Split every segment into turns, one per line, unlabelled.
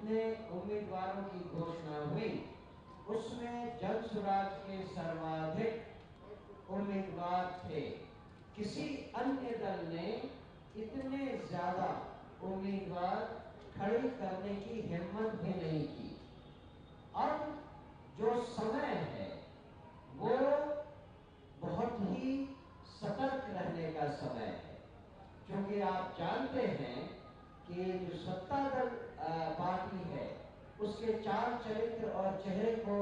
जितने उम्मीदवारों की घोषणा हुई उसमें जन स्वराज के सर्वाधिक उम्मीदवार थे। किसी अन्य दल ने इतने ज्यादा उम्मीदवार खड़ी करने की हिम्मत भी नहीं की। अब जो समय है वो बहुत ही सतर्क रहने का समय है, क्योंकि आप जानते हैं कि जो सत्ता दल पार्टी है उसके चाल चरित्र और चेहरे को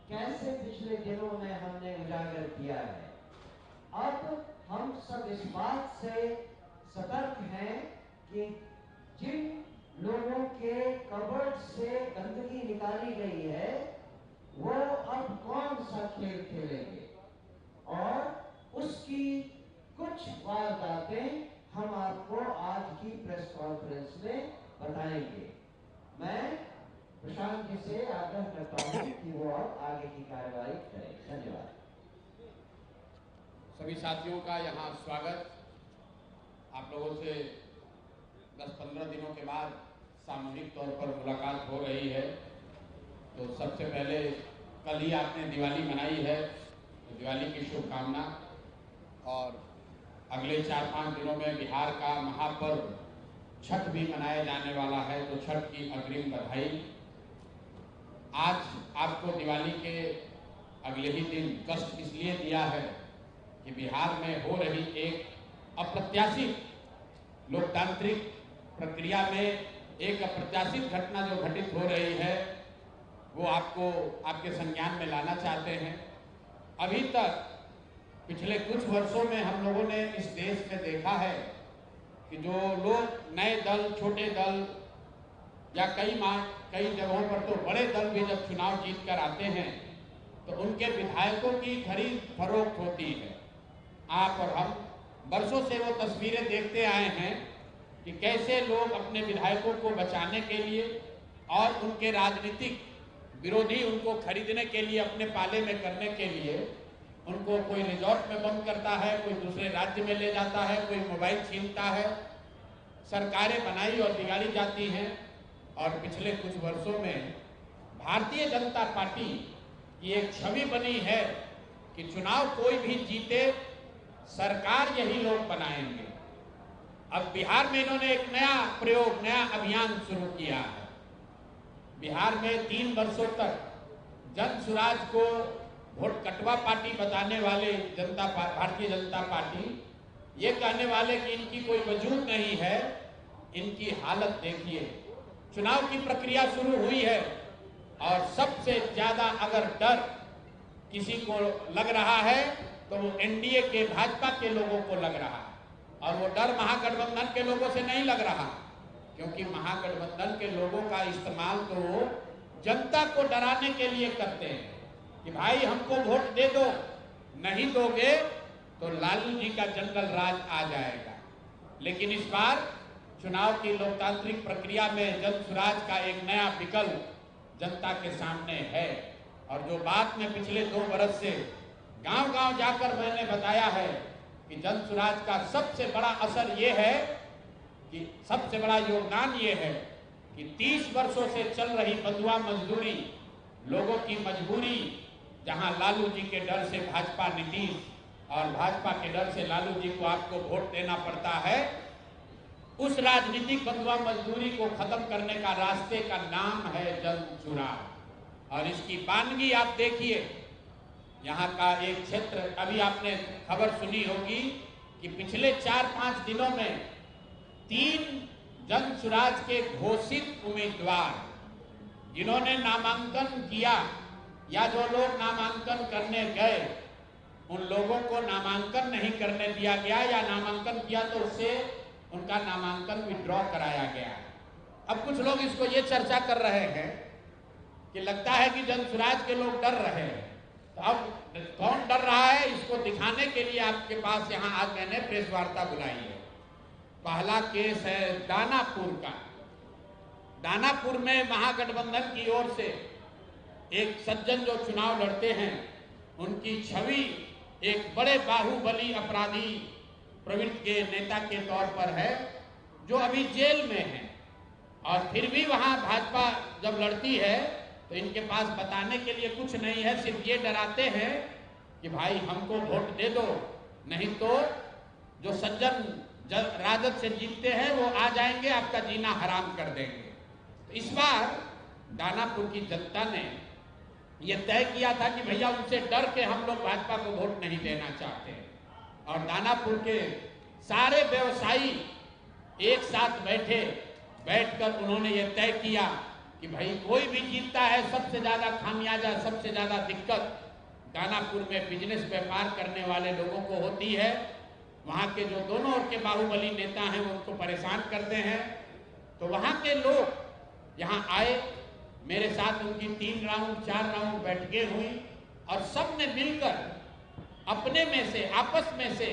कैसे पिछले दिनों में हमने उजागर किया है। अब हम सब इस बात से सतर्क हैं कि जिन लोगों के कबर्ड से गंदगी निकाली गई है वो अब कौन सा खेल खेलेंगे, और उसकी कुछ वारदातें हम आपको आज की प्रेस कॉन्फ्रेंस में बताएंगे। मैं प्रशांत जी से आग्रह करता हूं कि वो अब आगे की कार्यवाही करें। धन्यवाद।
सभी साथियों का यहाँ स्वागत। आप लोगों से 10-15 दिनों के बाद सामूहिक तौर पर मुलाकात हो रही है। तो सबसे पहले कल ही आपने दिवाली मनाई है, तो दिवाली की शुभकामना। और अगले 4-5 दिनों में बिहार का महापर्व छठ भी मनाया जाने वाला है, तो छठ की अग्रिम बधाई। आज आपको दिवाली के अगले ही दिन कष्ट इसलिए दिया है कि बिहार में हो रही एक अप्रत्याशित लोकतांत्रिक प्रक्रिया में एक अप्रत्याशित घटना जो घटित हो रही है वो आपको आपके संज्ञान में लाना चाहते हैं। अभी तक पिछले कुछ वर्षों में हम लोगों ने इस देश में देखा है कि जो लोग नए दल, छोटे दल या कई जगहों पर तो बड़े दल भी जब चुनाव जीत कर आते हैं तो उनके विधायकों की खरीद फरोख्त होती है। आप और हम वर्षों से वो तस्वीरें देखते आए हैं कि कैसे लोग अपने विधायकों को बचाने के लिए और उनके राजनीतिक विरोधी उनको खरीदने के लिए, अपने पाले में करने के लिए उनको कोई रिजॉर्ट में बंद करता है, कोई दूसरे राज्य में ले जाता है, कोई मोबाइल छीनता है। सरकारें बनाई और बिगाड़ी जाती हैं। और पिछले कुछ वर्षों में भारतीय जनता पार्टी की एक छवि बनी है कि चुनाव कोई भी जीते, सरकार यही लोग बनाएंगे। अब बिहार में इन्होंने एक नया प्रयोग, नया अभियान शुरू किया है। बिहार में 3 वर्षों तक जन सुराज को वोट कटवा पार्टी बताने वाले भारतीय जनता पार्टी ये कहने वाले कि इनकी कोई वजूद नहीं है। इनकी हालत देखिए। चुनाव की प्रक्रिया शुरू हुई है और सबसे ज्यादा अगर डर किसी को लग रहा है तो वो एनडीए के, भाजपा के लोगों को लग रहा है। और वो डर महागठबंधन के लोगों से नहीं लग रहा, क्योंकि महागठबंधन के लोगों का इस्तेमाल तो जनता को डराने के लिए करते हैं कि भाई हमको वोट दे दो, नहीं दोगे तो लालू जी का जंगल राज आ जाएगा। लेकिन इस बार चुनाव की लोकतांत्रिक प्रक्रिया में जन सुराज का एक नया विकल्प जनता के सामने है। और जो बात में पिछले 2 बरस से गांव-गांव जाकर मैंने बताया है कि जन सुराज का सबसे बड़ा असर ये है कि सबसे बड़ा योगदान ये है कि 30 वर्षों से चल रही बंधुआ मजदूरी, लोगों की मजबूरी, जहां लालू जी के डर से भाजपा नीतीश और भाजपा के डर से लालू जी को आपको वोट देना पड़ता है, उस राजनीतिक बंधुआ मजदूरी को खत्म करने का रास्ते का नाम है जन सुराज। और इसकी बानगी आप देखिए। यहाँ का एक क्षेत्र, अभी आपने खबर सुनी होगी कि पिछले 4-5 दिनों में 3 जन सुराज के घोषित उम्मीदवार जिन्होंने नामांकन किया या जो लोग नामांकन करने गए, उन लोगों को नामांकन नहीं करने दिया गया या नामांकन किया तो उससे उनका नामांकन विड्रॉ कराया गया। अब कुछ लोग इसको ये चर्चा कर रहे हैं कि लगता है कि जन सुराज के लोग डर रहे हैं। तो अब कौन डर रहा है इसको दिखाने के लिए आपके पास यहाँ आज मैंने प्रेस वार्ता बुलाई है। पहला केस है दानापुर का। दानापुर में महागठबंधन की ओर से एक सज्जन जो चुनाव लड़ते हैं, उनकी छवि एक बड़े बाहुबली अपराधी प्रवृत्ति के नेता के तौर पर है, जो अभी जेल में है। और फिर भी वहां भाजपा जब लड़ती है तो इनके पास बताने के लिए कुछ नहीं है, सिर्फ ये डराते हैं कि भाई हमको वोट दे दो, नहीं तो जो सज्जन राजद से जीतते हैं वो आ जाएंगे, आपका जीना हराम कर देंगे। तो इस बार दानापुर की जनता ने ये तय किया था कि भैया उनसे डर के हम लोग भाजपा को वोट नहीं देना चाहते। और दानापुर के सारे व्यवसायी एक साथ बैठकर उन्होंने ये तय किया कि भाई कोई भी जीतता है, सबसे ज्यादा खामियाजा, सबसे ज्यादा दिक्कत दानापुर में बिजनेस व्यापार करने वाले लोगों को होती है। वहां के जो दोनों ओर के बाहुबली नेता हैं वो उनको परेशान करते हैं। तो वहां के लोग यहाँ आए, मेरे साथ उनकी 3 राउंड 4 राउंड बैठकें हुई और सब ने मिलकर अपने में से, आपस में से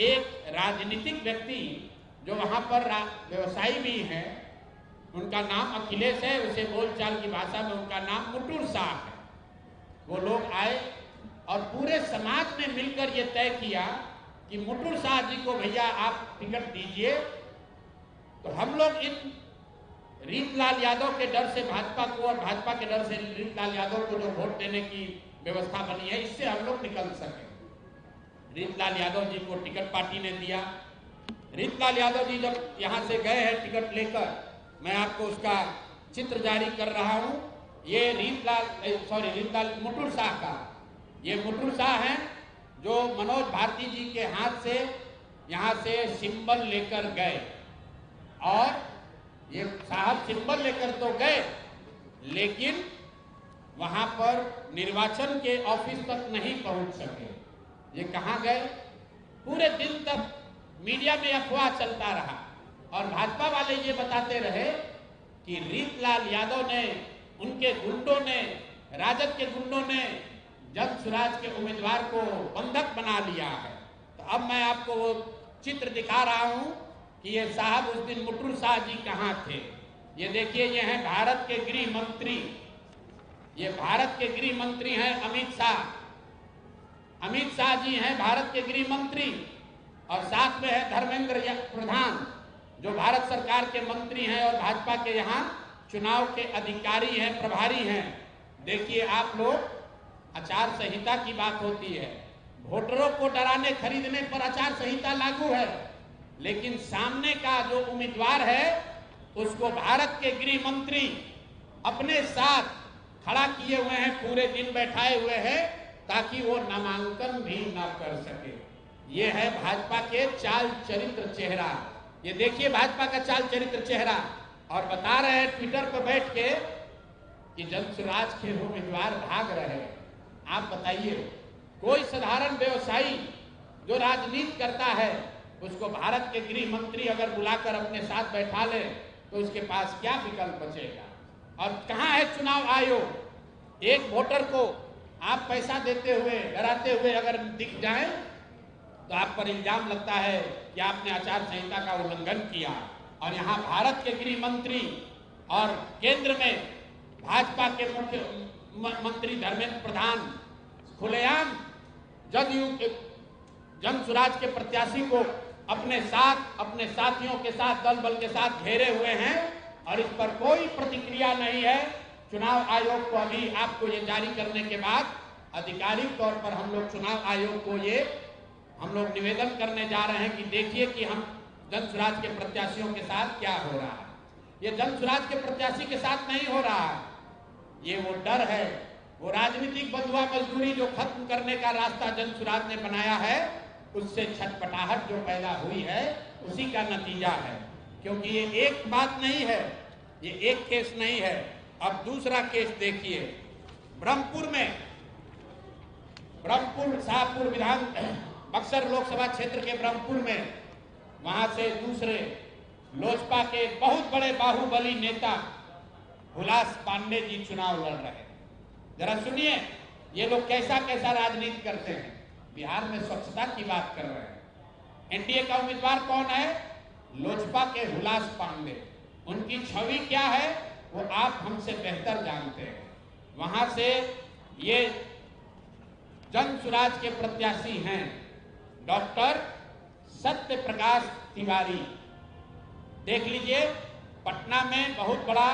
एक राजनीतिक व्यक्ति जो वहां पर व्यवसायी भी हैं, उनका नाम अखिलेश है, उसे बोलचाल की भाषा में उनका नाम मुटुर शाह है। वो लोग आए और पूरे समाज ने मिलकर ये तय किया कि मुटुर शाह जी को भैया आप टिकट दीजिए। तो हम लोग इन रीतलाल यादव के डर से भाजपा को और भाजपा के डर से रीतलाल यादव को जो वोट देने की व्यवस्था बनी है, इससे हम लोग निकल सके। रीतलाल यादव जी को टिकट पार्टी ने दिया। रीतलाल यादव जी जब यहाँ से गए हैं टिकट लेकर, मैं आपको उसका चित्र जारी कर रहा हूँ। ये रीतलाल मुटुर शाह का, ये मुटुर शाह हैं जो मनोज भारती जी के हाथ से यहाँ से सिंबल लेकर गए। और ये साहब सिंबल लेकर तो गए, लेकिन वहां पर निर्वाचन के ऑफिस तक नहीं पहुंच सके। ये कहां गए? पूरे दिन तक मीडिया में अफवाह चलता रहा और भाजपा वाले ये बताते रहे कि रीतलाल यादव ने, उनके गुंडों ने, राजद के गुंडों ने जन स्वराज के उम्मीदवार को बंधक बना लिया है। तो अब मैं आपको वो चित्र दिखा रहा हूं कि ये साहब उस दिन मुटुर शाह जी कहां थे। ये देखिए, ये हैं भारत के गृह मंत्री, ये भारत के गृह मंत्री हैं अमित शाह। अमित शाह जी हैं भारत के गृह मंत्री और साथ में है धर्मेंद्र प्रधान जो भारत सरकार के मंत्री हैं और भाजपा के यहाँ चुनाव के अधिकारी हैं, प्रभारी हैं। देखिए आप लोग, आचार संहिता की बात होती है, वोटरों को डराने खरीदने पर आचार संहिता लागू है, लेकिन सामने का जो उम्मीदवार है उसको भारत के गृह मंत्री अपने साथ खड़ा किए हुए हैं, पूरे दिन बैठाए हुए हैं ताकि वो नामांकन भी ना कर सके। ये है भाजपा के चाल चरित्र चेहरा। ये देखिए भाजपा का चाल चरित्र चेहरा। और बता रहे हैं ट्विटर पर बैठ के कि जन स्वराज के उम्मीदवार भाग रहे हैं। आप बताइए, कोई साधारण व्यवसायी जो राजनीति करता है उसको भारत के गृह मंत्री अगर बुलाकर अपने साथ बैठा ले तो उसके पास क्या विकल्प बचेगा? और कहाँ है चुनाव आयोग? एक वोटर को आप पैसा देते हुए, डराते हुए अगर दिख जाए तो आप पर इल्जाम लगता है कि आपने आचार संहिता का उल्लंघन किया। और यहाँ भारत के गृह मंत्री और केंद्र में भाजपा के मुख्य मंत्री धर्मेंद्र प्रधान खुलेआम जदयू के जन स्वराज के प्रत्याशी को अपने साथ, अपने साथियों के साथ, दल बल के साथ घेरे हुए हैं और इस पर कोई प्रतिक्रिया नहीं है। चुनाव आयोग को अभी आपको ये जारी करने के बाद आधिकारिक तौर पर हम लोग चुनाव आयोग को हम लोग निवेदन करने जा रहे हैं कि देखिए कि हम जन स्वराज के प्रत्याशियों के साथ क्या हो रहा है। ये जन स्वराज के प्रत्याशी के साथ नहीं हो रहा है, ये वो डर है, वो राजनीतिक बंधुआ मजदूरी जो खत्म करने का रास्ता जन स्वराज ने बनाया है, उससे छटपटाहट जो पैदा हुई है उसी का नतीजा है। क्योंकि ये एक बात नहीं है, ये एक केस नहीं है। अब दूसरा केस देखिए, ब्रह्मपुर में, ब्रह्मपुर शाहपुर विधान बक्सर लोकसभा क्षेत्र के ब्रह्मपुर में, वहां से दूसरे लोजपा के बहुत बड़े बाहुबली नेता हुलास पांडे जी चुनाव लड़ रहे हैं। जरा सुनिए ये लोग कैसा कैसा राजनीति करते हैं। बिहार में स्वच्छता की बात कर रहे हैं। एनडीए का उम्मीदवार कौन है? लोजपा के हुलास पांडे। उनकी छवि क्या है वो आप हमसे बेहतर जानते हैं। वहां से ये जन स्वराज के प्रत्याशी हैं डॉक्टर सत्य प्रकाश तिवारी। देख लीजिए, पटना में बहुत बड़ा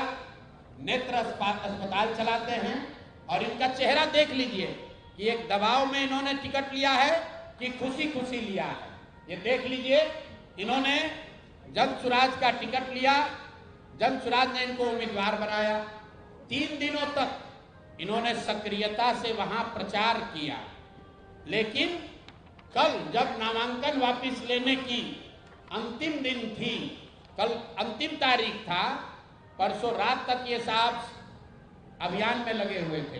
नेत्र अस्पताल चलाते हैं और इनका चेहरा देख लीजिए कि एक दबाव में इन्होंने टिकट लिया है कि खुशी खुशी लिया है। ये देख लीजिए, इन्होंने जन सुराज का टिकट लिया, जन सुराज ने इनको उम्मीदवार बनाया। 3 दिनों तक इन्होंने सक्रियता से वहां प्रचार किया, लेकिन कल जब नामांकन वापस लेने की अंतिम दिन थी, कल अंतिम तारीख था, परसों रात तक ये साहब अभियान में लगे हुए थे,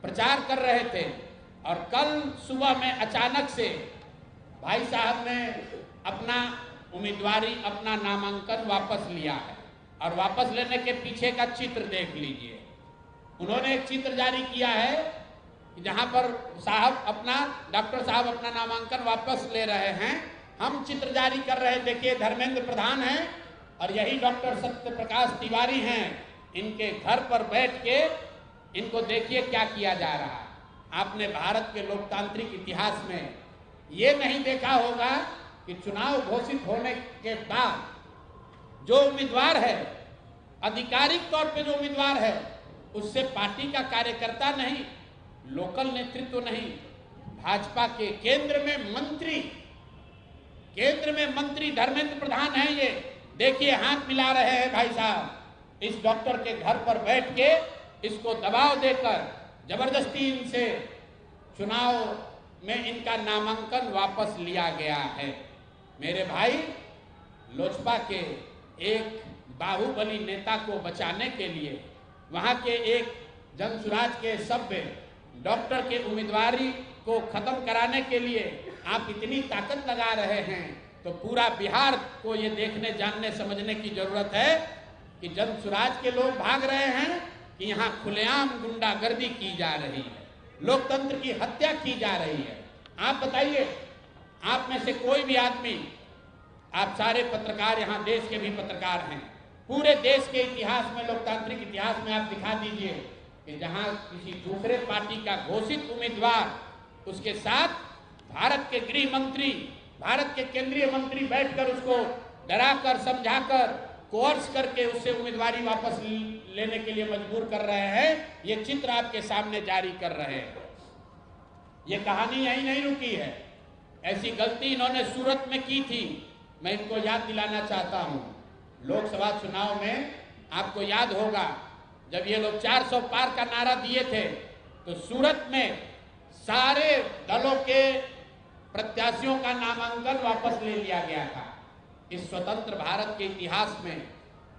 प्रचार कर रहे थे और कल सुबह में अचानक से भाई साहब ने अपना उम्मीदवारी, अपना नामांकन वापस लिया है। और वापस लेने के पीछे का चित्र देख लीजिए। उन्होंने एक चित्र जारी किया है जहां पर डॉक्टर साहब अपना नामांकन वापस ले रहे हैं। हम चित्र जारी कर रहे हैं, देखिए धर्मेंद्र प्रधान हैं और यही डॉक्टर सत्य प्रकाश तिवारी हैं। इनके घर पर बैठ के इनको देखिए क्या किया जा रहा है। आपने भारत के लोकतांत्रिक इतिहास में ये नहीं देखा होगा कि चुनाव घोषित होने के बाद जो उम्मीदवार है, आधिकारिक तौर पे जो उम्मीदवार है, उससे पार्टी का कार्यकर्ता नहीं, लोकल नेतृत्व नहीं, भाजपा के केंद्र में मंत्री धर्मेंद्र प्रधान हैं। ये देखिए हाथ मिला रहे हैं भाई साहब, इस डॉक्टर के घर पर बैठ के इसको दबाव देकर जबरदस्ती इनसे चुनाव में इनका नामांकन वापस लिया गया है। मेरे भाई, लोजपा के एक बाहुबली नेता को बचाने के लिए, वहां के एक जनसुराज के सभ्य डॉक्टर के उम्मीदवारी को खत्म कराने के लिए आप इतनी ताकत लगा रहे हैं, तो पूरा बिहार को ये देखने, जानने, समझने की जरूरत है कि जनसुराज के लोग भाग रहे हैं कि यहाँ खुलेआम गुंडागर्दी की जा रही है, लोकतंत्र की हत्या की जा रही है। आप बताइए, आप में से कोई भी आदमी, आप सारे पत्रकार, यहाँ देश के भी पत्रकार हैं, पूरे देश के इतिहास में, लोकतांत्रिक इतिहास में आप दिखा दीजिए कि जहां किसी दूसरे पार्टी का घोषित उम्मीदवार, उसके साथ भारत के गृह मंत्री, भारत के केंद्रीय मंत्री बैठकर उसको डराकर, समझाकर, कोर्स करके उससे उम्मीदवारी वापस लेने के लिए मजबूर कर रहे हैं। ये चित्र आपके सामने जारी कर रहे हैं। ये कहानी यही नहीं रुकी है, ऐसी गलती इन्होंने सूरत में की थी। मैं इनको याद दिलाना चाहता हूं, लोकसभा चुनाव में आपको याद होगा जब ये लोग 400 पार का नारा दिए थे, तो सूरत में सारे दलों के प्रत्याशियों का नामांकन वापस ले लिया गया था। इस स्वतंत्र भारत के इतिहास में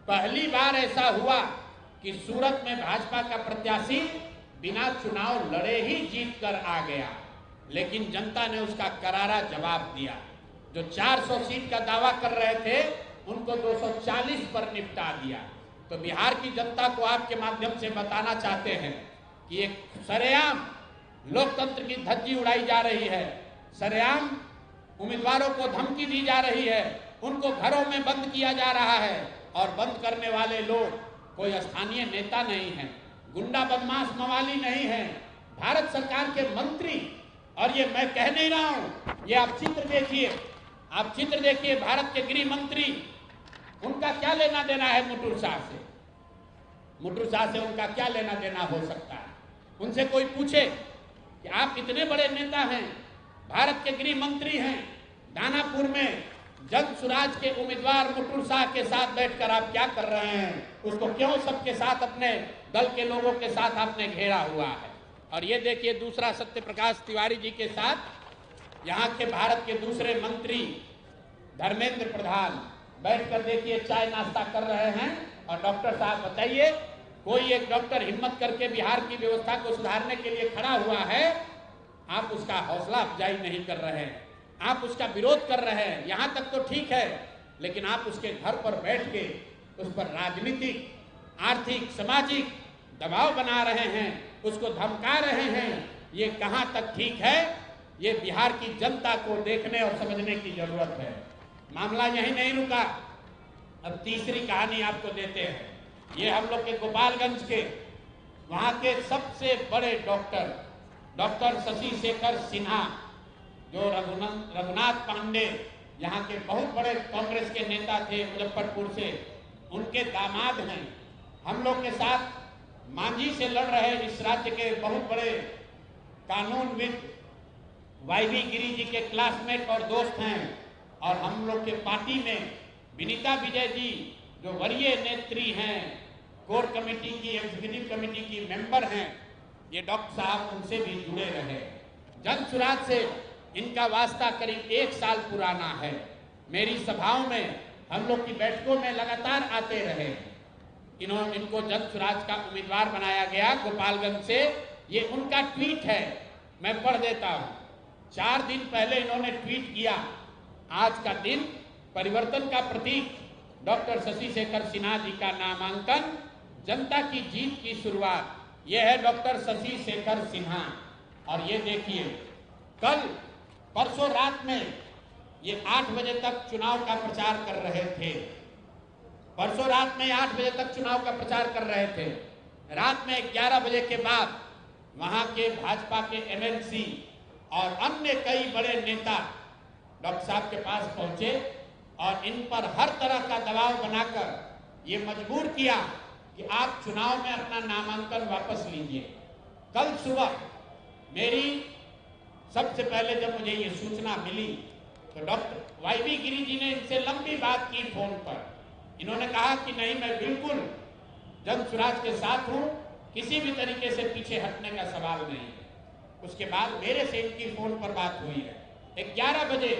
पहली बार ऐसा हुआ कि सूरत में भाजपा का प्रत्याशी बिना चुनाव लड़े ही जीत कर आ गया, लेकिन जनता ने उसका करारा जवाब दिया। जो 400 सीट का दावा कर रहे थे, उनको 240 पर निपटा दिया। तो बिहार की जनता को आपके माध्यम से बताना चाहते हैं कि एक सरेआम लोकतंत्र की धज्जी उड़ाई जा रही है, सरेआम उम्मीदवारों को धमकी दी जा रही है, उनको घरों में बंद किया जा रहा है। और बंद करने वाले लोग कोई स्थानीय नेता नहीं है, गुंडा बदमाश मवाली नहीं है, भारत सरकार के मंत्री। और ये मैं कह नहीं रहा हूं, ये आप चित्र देखिए, आप चित्र देखिए, भारत के गृह मंत्री, उनका क्या लेना देना है मुटुर शाह से? मुटुर शाह से उनका क्या लेना देना हो सकता है? उनसे कोई पूछे कि आप इतने बड़े नेता हैं, भारत के गृह मंत्री हैं, दानापुर में जनसुराज के उम्मीदवार मुटुर शाह के साथ बैठकर आप क्या कर रहे हैं? उसको क्यों सबके साथ, अपने दल के लोगों के साथ आपने घेरा हुआ है? और ये देखिए दूसरा सत्य प्रकाश तिवारी जी के साथ यहाँ के भारत के दूसरे मंत्री धर्मेंद्र प्रधान बैठकर देखिए चाय नाश्ता कर रहे हैं। और डॉक्टर साहब बताइए, कोई एक डॉक्टर हिम्मत करके बिहार की व्यवस्था को सुधारने के लिए खड़ा हुआ है, आप उसका हौसला अफजाई नहीं कर रहे हैं, आप उसका विरोध कर रहे हैं। यहाँ तक तो ठीक है, लेकिन आप उसके घर पर बैठ के उस पर राजनीतिक, आर्थिक, सामाजिक दबाव बना रहे हैं, उसको धमका रहे हैं। ये कहाँ तक ठीक है? ये बिहार की जनता को देखने और समझने की जरूरत है। मामला यही नहीं रुका, अब तीसरी कहानी आपको देते हैं। ये हम लोग के गोपालगंज के, वहाँ के सबसे बड़े डॉक्टर शशि शेखर सिन्हा, जो रघुनाथ पांडे, यहाँ के बहुत बड़े कांग्रेस के नेता थे मुजफ्फरपुर से, उनके दामाद हैं। हम लोग के साथ मांझी से लड़ रहे इस राज्य के बहुत बड़े कानूनविद वाईवी गिरी जी के क्लासमेट और दोस्त हैं। और हम लोग के पार्टी में विनीता विजय जी जो वरीय नेत्री हैं, कोर कमेटी की, एग्जीक्यूटिव कमेटी की मेंबर हैं, ये डॉक्टर साहब उनसे भी जुड़े रहे। जन सुराज से इनका वास्ता करीब 1 साल पुराना है। मेरी सभाओं में, हम लोग की बैठकों में लगातार आते रहे। इनको जन सुराज का उम्मीदवार बनाया गया गोपालगंज से। ये उनका ट्वीट है, मैं पढ़ देता हूं। 4 दिन पहले इन्होंने ट्वीट किया, आज का दिन परिवर्तन का प्रतीक, डॉक्टर शशि शेखर सिन्हा जी का नामांकन, जनता की जीत की शुरुआत। यह है डॉक्टर शशि शेखर सिन्हा। और ये देखिए, परसों रात में ये 8 बजे तक चुनाव का प्रचार कर रहे थे। परसों रात में 8 बजे तक चुनाव का प्रचार कर रहे थे। रात में 11 बजे के बाद वहां के भाजपा के एमएलसी और अन्य कई बड़े नेता डॉक्टर साहब के पास पहुंचे और इन पर हर तरह का दबाव बनाकर ये मजबूर किया कि आप चुनाव में अपना नामांकन वापस लीजिए। कल सुबह मेरी सबसे पहले जब मुझे ये सूचना मिली तो डॉक्टर वाईवी गिरी जी ने इनसे लंबी बात की फोन पर। इन्होंने कहा कि नहीं, मैं बिल्कुल जन सुराज के साथ हूं, किसी भी तरीके से पीछे हटने का सवाल नहीं है। उसके बाद मेरे से इनकी फोन पर बात हुई है। 11 बजे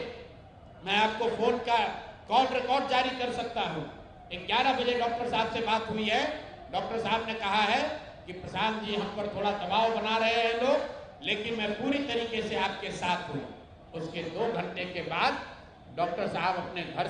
मैं आपको फोन का कॉल रिकॉर्ड जारी कर सकता हूं। 11 बजे डॉक्टर साहब से बात हुई है। डॉक्टर साहब ने कहा है कि प्रशांत जी, हम पर थोड़ा दबाव बना रहे हैं लोग, लेकिन मैं पूरी तरीके से आपके साथ हूं। उसके 2 घंटे के बाद डॉक्टर साहब अपने घर